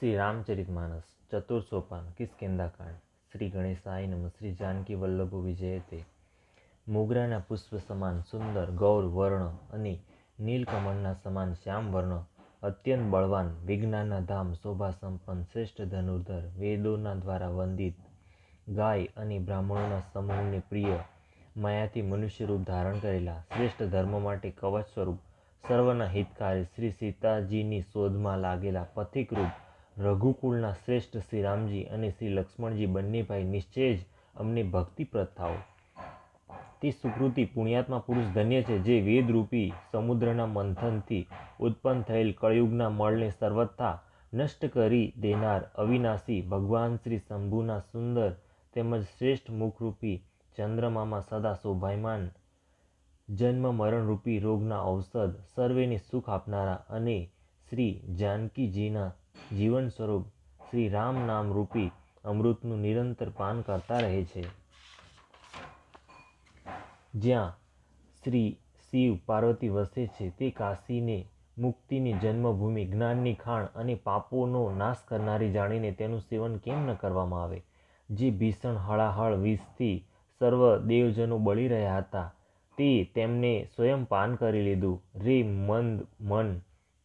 श्री रामचरितमानस चतुर्थ सोपान किष्किंधाकांड। श्री गणेशाय नमः। श्री जानकी वल्लभ विजयते। મોગરાના પુષ્પ સમાન સુંદર ગૌર વર્ણ અને નીલકમળના સમાન શ્યામ વર્ણ, અત્યંત બળવાન, વિજ્ઞાનના ધામ, શોભા સંપન્ન, શ્રેષ્ઠ ધનુર્ધર, વેદોના દ્વારા વંદિત, ગાય અને બ્રાહ્મણોના સમૂહને પ્રિય, માયાથી મનુષ્ય રૂપ ધારણ કરેલા, શ્રેષ્ઠ ધર્મ માટે કવચ સ્વરૂપ, સર્વના હિતકારી, શ્રી સીતાજીની શોધમાં લાગેલા પથિક રૂપ, રઘુકુળના શ્રેષ્ઠ શ્રી રામજી અને શ્રી લક્ષ્મણજી બંને ભાઈ નિશ્ચય જ અમને ભક્તિપ્રદ થાઓ. તે સુકૃતિ પુણ્યાત્મા પુરુષ ધન્ય છે જે વેદરૂપી સમુદ્રના મંથનથી ઉત્પન્ન થયેલ કળયુગના મળને સર્વથા નષ્ટ કરી દેનાર અવિનાશી ભગવાન શ્રી શંભુના સુંદર તેમજ શ્રેષ્ઠ મુખરૂપી ચંદ્રમામાં સદા શોભાયમાન, જન્મ મરણરૂપી રોગના ઔષધ, સર્વેને સુખ આપનારા અને શ્રી જાનકીજીના જીવન સ્વરૂપ શ્રી રામ નામ રૂપી અમૃતનું નિરંતર પાન કરતા રહે છે. જ્યાં શ્રી શિવ પાર્વતી વસે છે તે કાશીને મુક્તિની જન્મભૂમિ, જ્ઞાનની ખાણ અને પાપોનો નાશ કરનારી જાણીને તેનું સેવન કેમ ન કરવામાં આવે? જે ભીષણ હળાહળ વિષથી સર્વ દેવજનો બળી રહ્યા હતા તે તેમને સ્વયં પાન કરી લીધું. રે મંદ મન,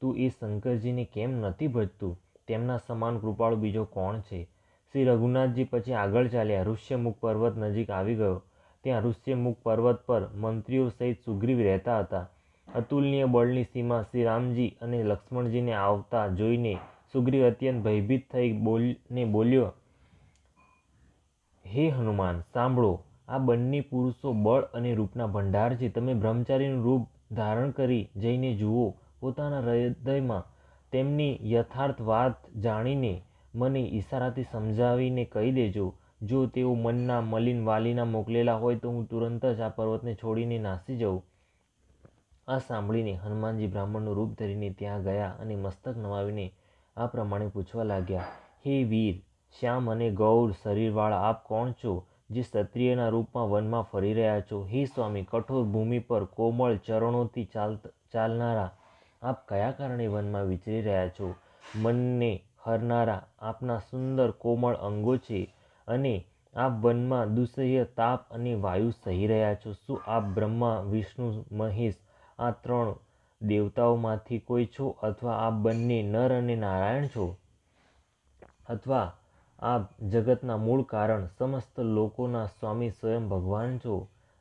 તું એ શંકરજીને કેમ નથી ભજતું? તેમના સમાન કૃપાળુ બીજો કોણ છે? શ્રી રઘુનાથજી પછી આગળ ચાલ્યા. ઋષ્યમુખ પર્વત નજીક આવી ગયો. ત્યાં ઋષ્યમુખ પર્વત પર મંત્રીઓ સહિત સુગ્રીવ રહેતા હતા. અતુલનીય બળની સીમા શ્રી રામજી અને લક્ષ્મણજીને આવતા જોઈને સુગ્રીવ અત્યંત ભયભીત થઈ બોલ્યો, હે હનુમાન, સાંભળો, આ બંને પુરુષો બળ અને રૂપના ભંડાર છે. તમે બ્રહ્મચારીનું રૂપ ધારણ કરી જઈને જુઓ. પોતાના હૃદયમાં તેમની યથાર્થ વાત જાણીને મને ઈશારાથી સમજાવીને કહી દેજો. જો તેઓ મનના મલિન વાલીના મોકલેલા હોય તો હું તુરંત જ આ પર્વતને છોડીને નાસી જાઉં. આ સાંભળીને હનુમાનજી બ્રાહ્મણનું રૂપ ધરીને ત્યાં ગયા અને મસ્તક નમાવીને આ પ્રમાણે પૂછવા લાગ્યા, હે વીર, શ્યામ અને ગૌર શરીરવાળા આપ કોણ છો, જે ક્ષત્રિયના રૂપમાં વનમાં ફરી રહ્યા છો? હે સ્વામી, કઠોર ભૂમિ પર કોમળ ચરણોથી ચાલનારા આપ કયા કારણે વનમાં વિચરી રહ્યા છો? મનને હરનારા આપના સુંદર કોમળ અંગો છે અને આપ વનમાં દુસહ્ય તાપ અને વાયુ સહી રહ્યા છો. શું આપ બ્રહ્મા, વિષ્ણુ, મહેશ આ ત્રણ દેવતાઓમાંથી કોઈ છો, અથવા આપ બંને નર અને નારાયણ છો, અથવા આપ જગતના મૂળ કારણ, સમસ્ત લોકોના સ્વામી સ્વયં ભગવાન છો,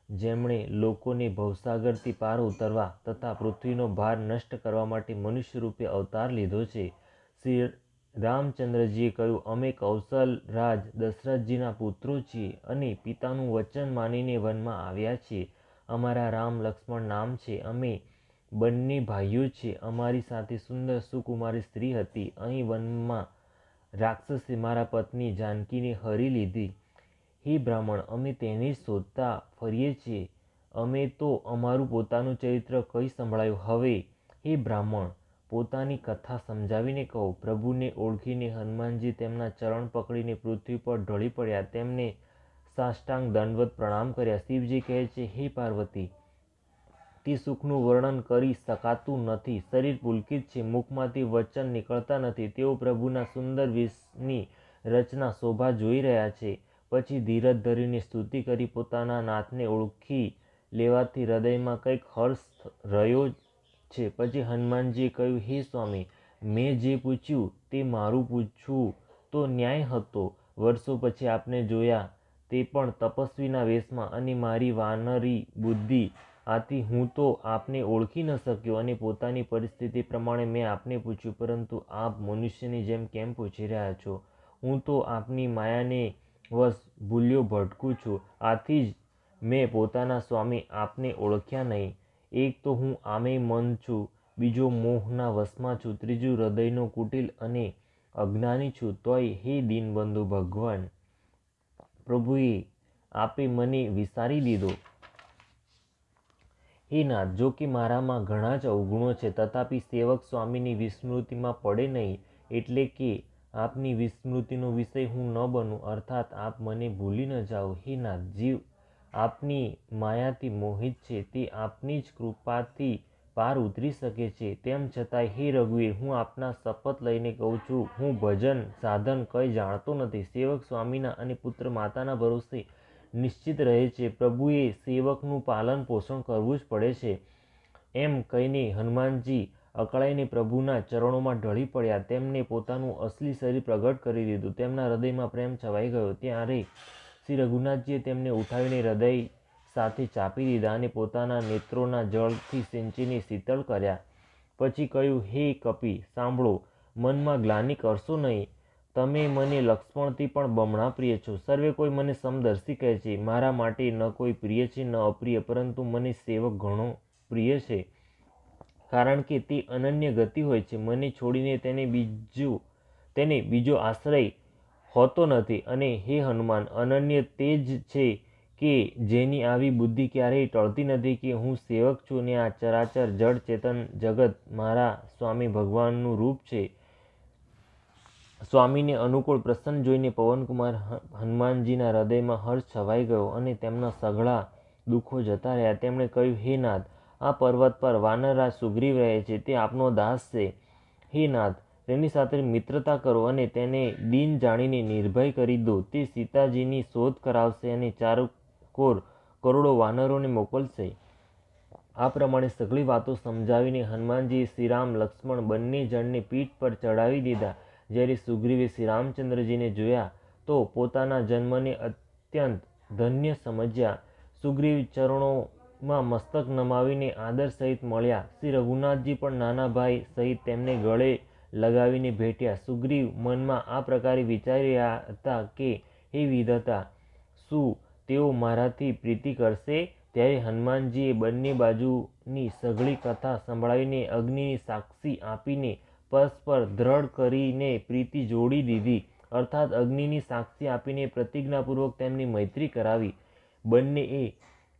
જેમણે લોકોને ભવસાગરથી પાર ઉતરવા તથા પૃથ્વીનો ભાર નષ્ટ કરવા માટે મનુષ્ય રૂપે અવતાર લીધો છે? શ્રી રામચંદ્રજીએ કહ્યું, અમે કૌશલરાજ દશરથજીના પુત્રો છીએ અને પિતાનું વચન માનીને વનમાં આવ્યા છીએ. અમારા રામ લક્ષ્મણ નામ છે. અમે બંને ભાઈઓ છીએ. અમારી સાથે સુંદર સુકુમારી સ્ત્રી હતી. અહીં વનમાં રાક્ષસે મારા પત્ની જાનકીને હરી લીધી. હે બ્રાહ્મણ, અમે તેને જ શોધતા ફરીએ છીએ. અમે તો અમારું પોતાનું ચરિત્ર કહી સંભળાયું. હવે હે બ્રાહ્મણ, પોતાની કથા સમજાવીને કહો. પ્રભુને ઓળખીને હનુમાનજી તેમના ચરણ પકડીને પૃથ્વી પર ઢળી પડ્યા. તેમને સાષ્ટાંગ દંડવત પ્રણામ કર્યા. શિવજી કહે છે, હે પાર્વતી, તે સુખનું વર્ણન કરી શકાતું નથી. શરીર પુલકિત છે, મુખમાંથી વચન નીકળતા નથી. તેઓ પ્રભુના સુંદર વેશની રચના શોભા જોઈ રહ્યા છે. પછી ધીરજ ધરીને સ્તુતિ કરી પોતાના નાથને ઓળખી લેવાથી હૃદયમાં કંઈક હર્ષ રહ્યો છે. પછી હનુમાનજીએ કહ્યું, હે સ્વામી, મેં જે પૂછ્યું તે મારું પૂછવું તો ન્યાય હતો. વર્ષો પછી આપને જોયા, તે પણ તપસ્વીના વેશમાં, અને મારી વાનરી બુદ્ધિ આથી હું તો આપને ઓળખી ન શક્યો અને પોતાની પરિસ્થિતિ પ્રમાણે મેં આપને પૂછ્યું, પરંતુ આપ મનુષ્યની જેમ કેમ પૂછી રહ્યા છો? હું તો આપની માયાને વશ ભૂલ્યો ભટકું છું. આથી જ મેં પોતાના સ્વામી આપને ઓળખ્યા નહીં. એક તો હું આમેય મંદ છું, બીજો મોહના વશમાં છું, ત્રીજું હૃદયનો કુટિલ અને અજ્ઞાની છું. તોય હે દીનબંધુ ભગવાન પ્રભુએ આપે મને વિસારી લીધો. હે નાથ, જો કે મારામાં ઘણા જ અવગુણો છે, તથાપિ સેવક સ્વામીની વિસ્મૃતિમાં પડે નહીં, એટલે કે આપની વિસ્મૃતિનો વિષય હું ન બનું, અર્થાત આપ મને ભૂલી ન જાઓ. હે નાથ, જીવ આપની માયાથી મોહિત છે, તે આપની જ કૃપાથી પાર ઉતરી શકે છે. તેમ છતાંય હે રઘુવીર, હું આપના શપથ લઈને કહું છું, હું ભજન સાધન કંઈ જાણતો નથી. સેવક સ્વામીના અને પુત્ર માતાના ભરોસે નિશ્ચિત રહે છે. પ્રભુએ સેવકનું પાલન પોષણ કરવું જ પડે છે. એમ કહીને હનુમાનજી અકળાઈને પ્રભુના ચરણોમાં ઢળી પડ્યા. તેમને પોતાનું અસલી શરીર પ્રગટ કરી દીધું. તેમના હૃદયમાં પ્રેમ છવાઈ ગયો. ત્યારે શ્રી રઘુનાથજીએ તેમને ઉઠાવીને હૃદય સાથે ચાપી દીધા અને પોતાના નેત્રોના જળથી સિંચીને શીતળ કર્યા. પછી કહ્યું, હે કપી, સાંભળો, મનમાં ગ્લાનિ કરશો નહીં. તમે મને લક્ષ્મણથી પણ બમણા પ્રિય છો. સર્વે કોઈ મને સમદર્શી કહે છે. મારા માટે ન કોઈ પ્રિય છે ન અપ્રિય, પરંતુ મને સેવક ઘણો પ્રિય છે, કારણ કે તે અનન્ય ગતિ હોય છે. મને છોડીને તેને બીજો આશ્રય હોતો નથી. અને હે હનુમાન, અનન્ય તે જ છે કે જેની આવી બુદ્ધિ ક્યારેય ટળતી નથી કે હું સેવક છું ને આ ચરાચર જડ ચેતન જગત મારા સ્વામી ભગવાનનું રૂપ છે. સ્વામીને અનુકૂળ પ્રસન્ન જોઈને પવનકુમાર હનુમાનજીના હૃદયમાં હર્ષ છવાઈ ગયો અને તેમના સઘળા દુઃખો જતા રહ્યા. તેમણે કહ્યું, હે નાથ, આ પર્વત પર વાનરરાજ સુગ્રીવ રહે છે. તે આપનો દાસ છે. હે નાથ, તેની સાથે મિત્રતા કરો અને તેને દીન જાણીને નિર્ભય કરી દો. તે સીતાજીની શોધ કરાવશે અને ચારુકોર કરોડો વાનરોને મોકલશે. આ પ્રમાણે સઘળી વાતો સમજાવીને હનુમાનજીએ શ્રીરામ લક્ષ્મણ બંને જણને પીઠ પર ચડાવી દીધા. જ્યારે સુગ્રીવે શ્રી રામચંદ્રજીને જોયા તો પોતાના જન્મને અત્યંત ધન્ય સમજ્યા. સુગ્રીવ ચરણોમાં મસ્તક નમાવીને આદર સહિત મળ્યા. શ્રી રઘુનાથજી પણ નાના ભાઈ સહિત તેમને ગળે લગાવીને ભેટ્યા. સુગ્રીવ મનમાં આ પ્રકારે વિચારી રહ્યા હતા કે હે વિધાતા, શું તેઓ મારાથી પ્રીતિ કરશે? ત્યારે હનુમાનજીએ બંને બાજુની સઘળી કથા સંભળાવીને અગ્નિની સાક્ષી આપીને પરસ્પર દ્રઢ કરીને પ્રીતિ જોડી દીધી. અર્થાત અગ્નિની સાક્ષી આપીને પ્રતિજ્ઞાપૂર્વક તેમની મૈત્રી કરાવી. બંનેએ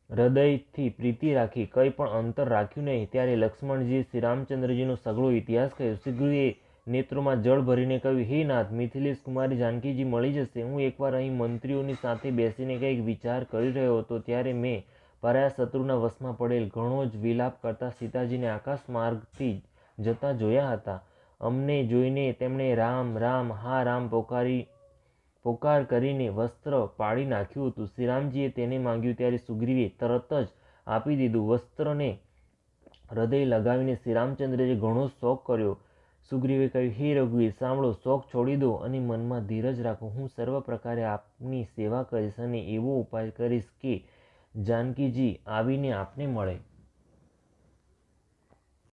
હૃદયથી પ્રીતિ રાખી, કંઈ પણ અંતર રાખ્યું નહીં. ત્યારે લક્ષ્મણજીએ શ્રી રામચંદ્રજીનો સઘળો ઇતિહાસ કહ્યો. સુગ્રીવે નેત્રોમાં જળ ભરીને કહ્યું, હે નાથ, મિથિલેશ કુમારી જાનકીજી મળી જશે. હું એકવાર અહીં મંત્રીઓની સાથે બેસીને કંઈક વિચાર કરી રહ્યો હતો, ત્યારે મેં પરાયા શત્રુના વશમાં પડેલ ઘણો જ વિલાપ કરતા સીતાજીને આકાશ માર્ગથી જતા જોયા હતા. અમને જોઈને તેમણે રામ રામ હા રામ પોકાર કરીને વસ્ત્ર પાડી નાખ્યું હતું. શ્રીરામજીએ તેને માંગ્યું ત્યારે સુગ્રીવે તરત જ આપી દીધું. વસ્ત્રને હૃદય લગાવીને શ્રીરામચંદ્રજીએ ઘણો શોક કર્યો. સુગ્રીવે કહ્યું, હે રઘુવીર, સાંભળો, શોક છોડી દો અને મનમાં ધીરજ રાખો. હું સર્વ પ્રકારે આપની સેવા કરીશ અને એવો ઉપાય કરીશ કે જાનકીજી આવીને આપને મળે.